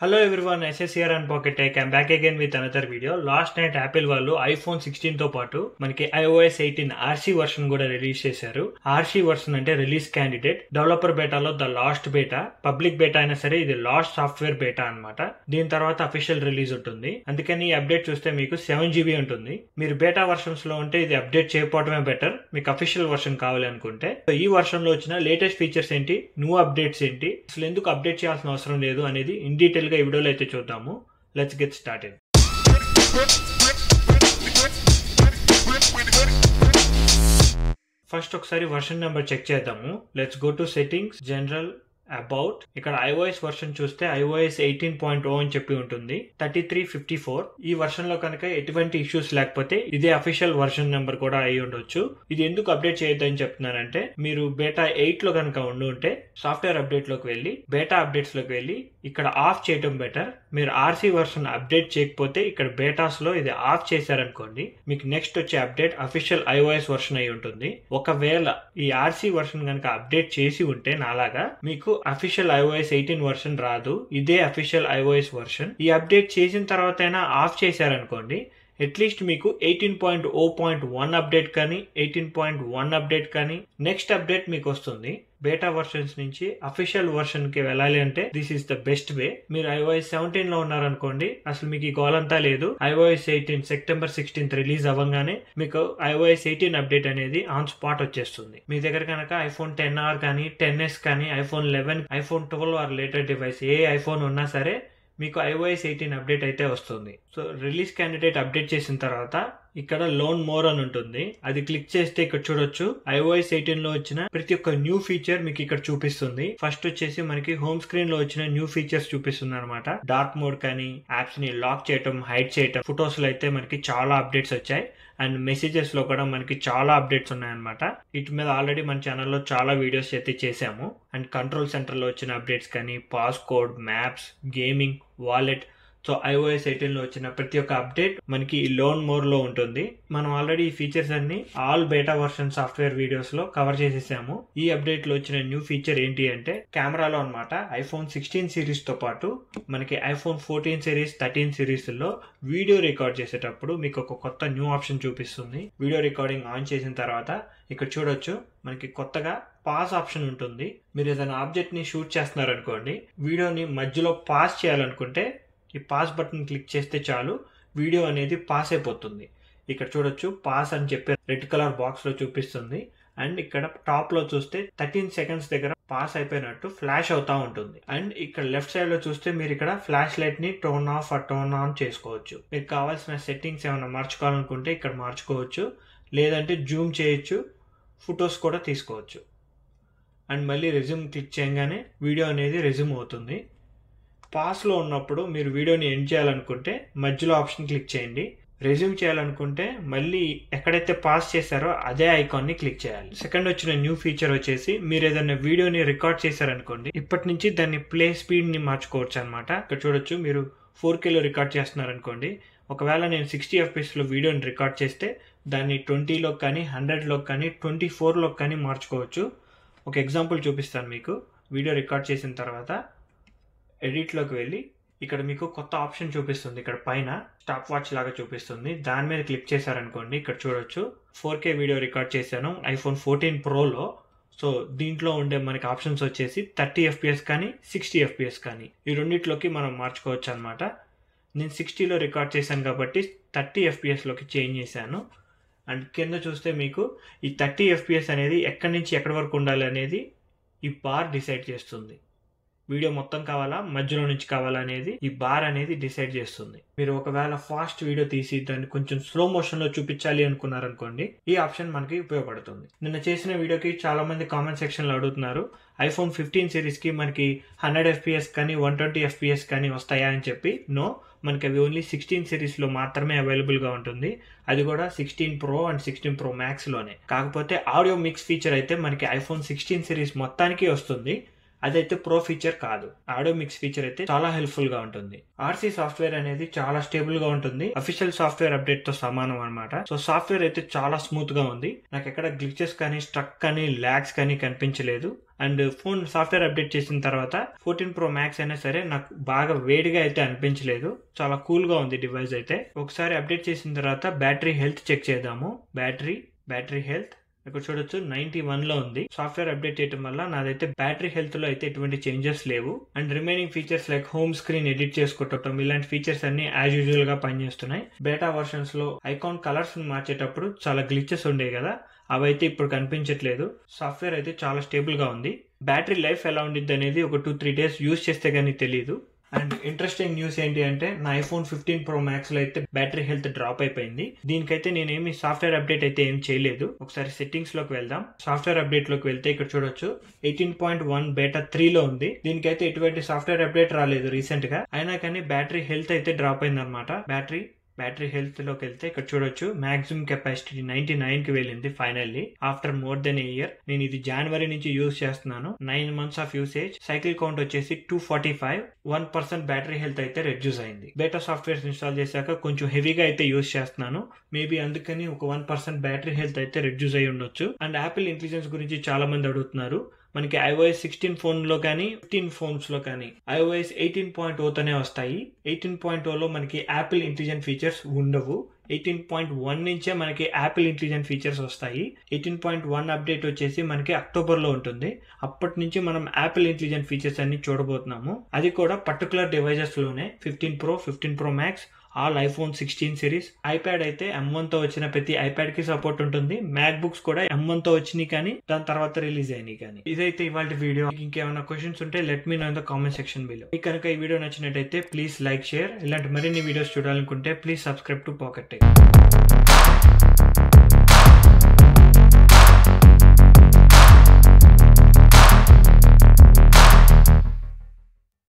Hello everyone, SS here and Pocket Tech. I'm back again with another video. Last night Apple వాళ్ళు iPhone 16 తో పాటు మనకి iOS 18 RC version కూడా release చేశారు. RC version అంటే release candidate. Developer బేటాలో the last beta, public beta అయినా సరే ఇది లాస్ట్ సాఫ్ట్వేర్ బేటా అన్నమాట. దీని తర్వాత అఫీషియల్ రిలీజ్ ఉంటుంది. అందుకని ఈ అప్డేట్ చూస్తే మీకు 7GB ఉంటుంది. మీరు బేటా వర్షన్స్ లో ఉంటే ఇది అప్డేట్ చేయకపోవడమే బెటర్. మీకు అఫీషియల్ వర్షన్ కావాలి అనుకుంటే ఈ వర్షన్ లో వచ్చిన లేటెస్ట్ ఫీచర్స్ ఏంటి, న్యూ అప్డేట్స్ ఏంటి, అసలు ఎందుకు అప్డేట్ చేయాల్సిన అవసరం లేదు అనేది ఇన్ డీటెయిల్ గా ఈ వీడియోలో అయితే చూద్దాము. Let's get started. ఫస్ట్ ఒకసారి వర్షన్ నెంబర్ చెక్ చేద్దాము. Let's go to settings, general, about. ఇక్కడ iOS వర్షన్ చూస్తే iOS 18.0 అని చెప్పి ఉంటుంది. 3354. ఈ వర్షన్ లో కనుక ఎటువంటి ఇష్యూస్ లేకపోతే ఇదే అఫీషియల్ వర్షన్ నెంబర్ కూడా అయి ఉండొచ్చు. ఇది ఎందుకు అప్డేట్ చేయొద్దని చెప్తున్నానంటే, మీరు బేటా 8 లో కనుక ఉంటే సాఫ్ట్వేర్ అప్డేట్ లోకి వెళ్ళి బేటా అప్డేట్స్ లోకి వెళ్ళి ఇక్కడ ఆఫ్ చేయడం బెటర్. మీరు RC వర్షన్ అప్డేట్ చేయకపోతే ఇక్కడ బేటాస్ లో ఇది ఆఫ్ చేశారనుకోండి, మీకు నెక్స్ట్ వచ్చే అప్డేట్ అఫీషియల్ iOS వర్షన్ అయి ఉంటుంది. ఒకవేళ ఈ RC వర్షన్ కనుక అప్డేట్ చేసి ఉంటే నాలాగా మీకు అఫీషియల్ iOS 18 వర్షన్ రాదు. ఇదే అఫీషియల్ iOS వర్షన్. ఈ అప్డేట్ చేసిన తర్వాత అయినా ఆఫ్ చేశారనుకోండి, అట్లీస్ట్ మీకు 18.0.1 అప్డేట్ కానీ 18.1 అప్డేట్ కానీ నెక్స్ట్ అప్డేట్ మీకు వస్తుంది. బేటా వర్షన్స్ నుంచి అఫీషియల్ వర్షన్ కి వెళ్ళాలి అంటే this is the best way. మీరు iOS 17 లో ఉన్నారనుకోండి, అసలు మీకు ఈ గోలంతా లేదు. iOS 18 సెప్టెంబర్ 16 రిలీజ్ అవ్వగానే మీకు iOS 18 అప్డేట్ అనేది ఆన్ స్పాట్ వచ్చేస్తుంది. మీ దగ్గర కనుక iPhone XR కానీ 10s కానీ iPhone 11, iPhone 12 or later device A iPhone ఉన్నా సరే మీకు iOS 18 అప్డేట్ అయితే వస్తుంది. సో రిలీజ్ క్యాండిడేట్ అప్డేట్ చేసిన తర్వాత ఇక్కడ లోన్ మోర్ అని ఉంటుంది. అది క్లిక్ చేస్తే ఇక్కడ చూడొచ్చు iOS 18 లో వచ్చిన ప్రతి ఒక్క న్యూ ఫీచర్ మీకు ఇక్కడ చూపిస్తుంది. ఫస్ట్ వచ్చేసి మనకి హోమ్ స్క్రీన్ లో వచ్చిన న్యూ ఫీచర్స్ చూపిస్తుంది అనమాట. డార్క్ మోడ్ కానీ, యాప్స్ ని లాక్ చేయటం, హైడ్ చేయటం, ఫొటోస్ లో అయితే మనకి చాలా అప్డేట్స్ వచ్చాయి. అండ్ మెసేజెస్ లో కూడా మనకి చాలా అప్డేట్స్ ఉన్నాయన్నమాట. వీటి మీద ఆల్రెడీ మన ఛానల్లో చాలా వీడియోస్ అయితే చేసాము. అండ్ కంట్రోల్ సెంటర్ లో వచ్చిన అప్డేట్స్ కానీ, pass code, maps, gaming, wallet. So iOS 18 లో వచ్చిన ప్రతి ఒక్క అప్డేట్ మనకి ఈ లోన్ మోర్ లో ఉంటుంది. మనం ఆల్రెడీ ఈ ఫీచర్స్ అన్ని ఆల్ బేటా వర్షన్ సాఫ్ట్వేర్ వీడియోస్ లో కవర్ చేసేసాము. ఈ అప్డేట్ లో వచ్చిన న్యూ ఫీచర్ ఏంటి అంటే, కెమెరాలో అనమాట iPhone 16 సిరీస్ తో పాటు మనకి iPhone 14 సిరీస్, 13 సిరీస్ లో వీడియో రికార్డ్ చేసేటప్పుడు మీకు ఒక కొత్త న్యూ ఆప్షన్ చూపిస్తుంది. వీడియో రికార్డింగ్ ఆన్ చేసిన తర్వాత ఇక్కడ చూడొచ్చు మనకి కొత్తగా పాస్ ఆప్షన్ ఉంటుంది. మీరు ఏదైనా ఆబ్జెక్ట్ ని షూట్ చేస్తున్నారనుకోండి, వీడియోని మధ్యలో పాస్ చేయాలనుకుంటే ఈ పాస్ బటన్ క్లిక్ చేస్తే చాలు, వీడియో అనేది పాస్ అయిపోతుంది. ఇక్కడ చూడొచ్చు పాస్ అని చెప్పి రెడ్ కలర్ బాక్స్ లో చూపిస్తుంది. అండ్ ఇక్కడ టాప్ లో చూస్తే 13 సెకండ్స్ దగ్గర పాస్ అయిపోయినట్టు ఫ్లాష్ అవుతా ఉంటుంది. అండ్ ఇక్కడ లెఫ్ట్ సైడ్ లో చూస్తే మీరు ఇక్కడ ఫ్లాష్ లైట్ ని turn off or turn on చేసుకోవచ్చు. మీకు కావాల్సిన సెట్టింగ్స్ ఏమైనా మార్చుకోవాలనుకుంటే ఇక్కడ మార్చుకోవచ్చు, లేదంటే జూమ్ చేయొచ్చు, ఫొటోస్ కూడా తీసుకోవచ్చు. అండ్ మళ్ళీ రెజ్యూమ్ క్లిక్ చేయగానే వీడియో అనేది రెజ్యూమ్ అవుతుంది. పాస్లో ఉన్నప్పుడు మీరు వీడియోని ఎండ్ చేయాలనుకుంటే మధ్యలో ఆప్షన్ క్లిక్ చేయండి. రెజ్యూమ్ చేయాలనుకుంటే మళ్ళీ ఎక్కడైతే పాస్ చేశారో అదే ఐకాన్ని క్లిక్ చేయాలి. సెకండ్ వచ్చిన న్యూ ఫీచర్ వచ్చేసి, మీరు ఏదైనా వీడియోని రికార్డ్ చేశారనుకోండి, ఇప్పటి నుంచి దాన్ని ప్లే స్పీడ్ ని మార్చుకోవచ్చు అనమాట. ఇక్కడ చూడొచ్చు మీరు 4K లో రికార్డ్ చేస్తున్నారనుకోండి, ఒకవేళ నేను 60 FPS లో వీడియోని రికార్డ్ చేస్తే దాన్ని 20లో కానీ 100లో కానీ 24లో కానీ మార్చుకోవచ్చు. ఒక ఎగ్జాంపుల్ చూపిస్తాను మీకు. వీడియో రికార్డ్ చేసిన తర్వాత ఎడిట్లోకి వెళ్ళి ఇక్కడ మీకు కొత్త ఆప్షన్ చూపిస్తుంది. ఇక్కడ పైన స్టాప్ వాచ్ లాగా చూపిస్తుంది. దాని మీద క్లిక్ చేశారనుకోండి, ఇక్కడ చూడొచ్చు 4K వీడియో రికార్డ్ చేశాను iPhone 14 Proలో. సో దీంట్లో ఉండే మనకి ఆప్షన్స్ వచ్చేసి 30 FPS కానీ 60 FPS కానీ ఈ రెండిట్లోకి మనం మార్చుకోవచ్చు అనమాట. నేను 60లో రికార్డ్ చేశాను కాబట్టి 30 FPS లోకి చేంజ్ చేశాను. అండ్ కింద చూస్తే మీకు ఈ 30 FPS అనేది ఎక్కడి నుంచి ఎక్కడి వరకు ఉండాలి అనేది ఈ బార్ డిసైడ్ చేస్తుంది. వీడియో మొత్తం కావాలా, మధ్యలో నుంచి కావాలా అనేది ఈ బార్ అనేది డిసైడ్ చేస్తుంది. మీరు ఒకవేళ ఫాస్ట్ వీడియో తీసి దాన్ని కొంచెం స్లో మోషన్ లో చూపించాలి అనుకున్నారనుకోండి, ఈ ఆప్షన్ మనకి ఉపయోగపడుతుంది. నిన్న చేసిన వీడియోకి చాలా మంది కామెంట్ సెక్షన్ లో అడుగుతున్నారు, iPhone 15 సిరీస్ కి మనకి 100 FPS కానీ 120 FPS కానీ వస్తాయా అని చెప్పి. నో, మనకి అవి ఓన్లీ 16 సిరీస్ లో మాత్రమే అవైలబుల్ గా ఉంటుంది. అది కూడా 16 Pro అండ్ 16 Pro Max లోనే. కాకపోతే ఆడియో మిక్స్ ఫీచర్ అయితే మనకి iPhone 16 సిరీస్ మొత్తానికి వస్తుంది. అదైతే ప్రో ఫీచర్ కాదు. ఆడియో మిక్స్ ఫీచర్ అయితే చాలా హెల్ప్ఫుల్ గా ఉంటుంది. RC సాఫ్ట్వేర్ అనేది చాలా స్టేబుల్ గా ఉంటుంది. అఫీషియల్ సాఫ్ట్వేర్ అప్డేట్ తో సమానం అనమాట. సో సాఫ్ట్వేర్ అయితే చాలా స్మూత్ గా ఉంది. నాకు ఎక్కడ గ్లిచెస్ కానీ, స్ట్రక్ కానీ, లాగ్స్ కానీ కనిపించలేదు. అండ్ ఫోన్ సాఫ్ట్వేర్ అప్డేట్ చేసిన తర్వాత 14 Pro Max అయినా సరే నాకు బాగా వేడిగా అయితే అనిపించలేదు. చాలా కూల్ గా ఉంది డివైస్ అయితే. ఒకసారి అప్డేట్ చేసిన తర్వాత బ్యాటరీ హెల్త్ చెక్ చేద్దాము. బ్యాటరీ హెల్త్ ఇక్కడ చూడొచ్చు 91 లో ఉంది. సాఫ్ట్వేర్ అప్డేట్ చేయడం వల్ల నాదైతే బ్యాటరీ హెల్త్ లో అయితే ఎటువంటి చేంజెస్ లేవు. And remaining features like home screen edit చేసుకోవటం ఇలాంటి ఫీచర్స్ అన్ని యాజ్ యూజువల్ గా పనిచేస్తున్నాయి. బేటా వర్షన్స్ లో ఐకాన్ కలర్స్ మార్చేటప్పుడు చాలా గ్లిచెస్ ఉండేవి కదా, అవైతే ఇప్పుడు కనిపించట్లేదు. సాఫ్ట్వేర్ అయితే చాలా స్టేబుల్ గా ఉంది. బ్యాటరీ లైఫ్ ఎలా ఉండిద్ది అనేది ఒక 2-3 డేస్ యూజ్ చేస్తే గానీ తెలియదు. అండ్ ఇంట్రెస్టింగ్ న్యూస్ ఏంటి అంటే నా iPhone 15 Pro Max లో అయితే బ్యాటరీ హెల్త్ డ్రాప్ అయిపోయింది. దీనికైతే నేనేమి సాఫ్ట్వేర్ అప్డేట్ అయితే ఏం చేయలేదు. ఒకసారి సెట్టింగ్స్ లోకి వెళ్దాం. సాఫ్ట్వేర్ అప్డేట్ లోకి వెళ్తే ఇక్కడ చూడొచ్చు 18.1 బేటా 3 లో ఉంది. దీనికైతే ఎటువంటి సాఫ్ట్వేర్ అప్డేట్ రాలేదు రీసెంట్ గా, అయినా కానీ బ్యాటరీ హెల్త్ అయితే డ్రాప్ అయింది అనమాట. బ్యాటరీ హెల్త్ లోకి వెళ్తే ఇక్కడ చూడొచ్చు మాక్సిమం కెపాసిటీ 99 కి వెళ్ళింది ఫైనల్లీ ఆఫ్టర్ మోర్ దెన్ ఏ ఇయర్. నేను ఇది జనవరి నుంచి యూజ్ చేస్తున్నాను. 9 months of usage. Cycle count వచ్చేసి 245. 1% బ్యాటరీ హెల్త్ అయితే రెడ్యూస్ అయింది. బేటా సాఫ్ట్వేర్స్ ఇన్స్టాల్ చేశాక కొంచెం హెవీగా అయితే యూజ్ చేస్తున్నాను. మేబీ అందుకని ఒక 1% బ్యాటరీ హెల్త్ అయితే రెడ్యూస్ అయి ఉండొచ్చు. అండ్ యాపిల్ ఇంటెలిజెన్స్ గురించి చాలా మంది అడుగుతున్నారు. మనకి iOS 16 ఫోన్ లో కానీ 15 ఫోన్స్ లో కానీ iOS 18.0 తోనే వస్తాయి. 18.0 లో మనకి యాపిల్ ఇంటెలిజెంట్ ఫీచర్స్ ఉండవు. 18.1 నుంచే మనకి యాపిల్ ఇంటెలిజెంట్ ఫీచర్స్ వస్తాయి. 18.1 అప్డేట్ వచ్చేసి మనకి అక్టోబర్ లో ఉంటుంది. అప్పటి నుంచి మనం యాపిల్ ఇంటెలిజెంట్ ఫీచర్స్ అన్ని చూడబోతున్నాము. అది కూడా పర్టికులర్ డివైజెస్ లోనే 15 Pro, 15 Pro Max, all iPhone 16 series. IPad అయితే M1 తో వచ్చిన ప్రతి ఐప్యాడ్ కి సపోర్ట్ ఉంటుంది. మ్యాక్ బుక్స్ కూడా M1 తో వచ్చినాయి కానీ దాని తర్వాత రిలీజ్ అయినాయి కానీ. ఇదైతే ఇవాళ వీడియో. ఇంకేమైనా క్వశ్చన్స్ ఉంటే let me know in the comment section below. మీకు కనుక ఈ వీడియో నచ్చినట్టయితే ప్లీజ్ లైక్, షేర్. ఇలాంటి మరిన్ని వీడియోస్ చూడాలనుకుంటే please subscribe to pocket tech.